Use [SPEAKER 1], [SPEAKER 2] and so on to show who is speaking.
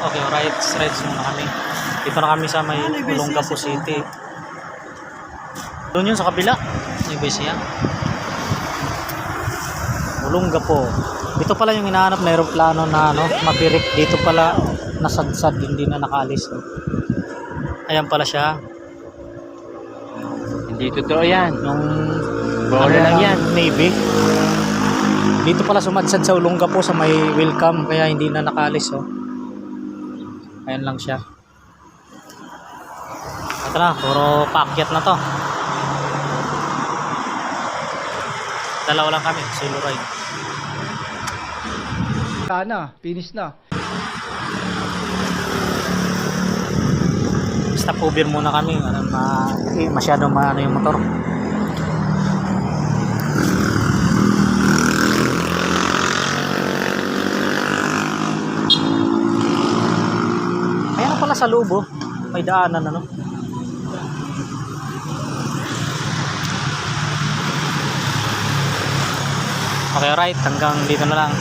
[SPEAKER 1] Okay, rights muna kami. Dito na kami sa may Olongapo City. Doon yun sa kabila. Yung siya. Olongapo. Dito pala yung hinahanap na aeroplano na mapirik. Dito pala nasadsad, hindi na nakaalis. Ayan pala siya.
[SPEAKER 2] Hindi totoo yan.
[SPEAKER 1] Yung
[SPEAKER 2] Bola lang yan.
[SPEAKER 1] Navy. Dito pala sumadsad sa Olongapo sa may welcome, kaya hindi na nakaalis. Ayan lang siya. Ito na, puro paakyat na to. Dalawa lang kami, solo ride.
[SPEAKER 3] Sana, finish na.
[SPEAKER 1] Stop over muna kami, masyado maano yung motor. Ayan pala sa loob, may daanan Okay, right, hanggang dito na lang.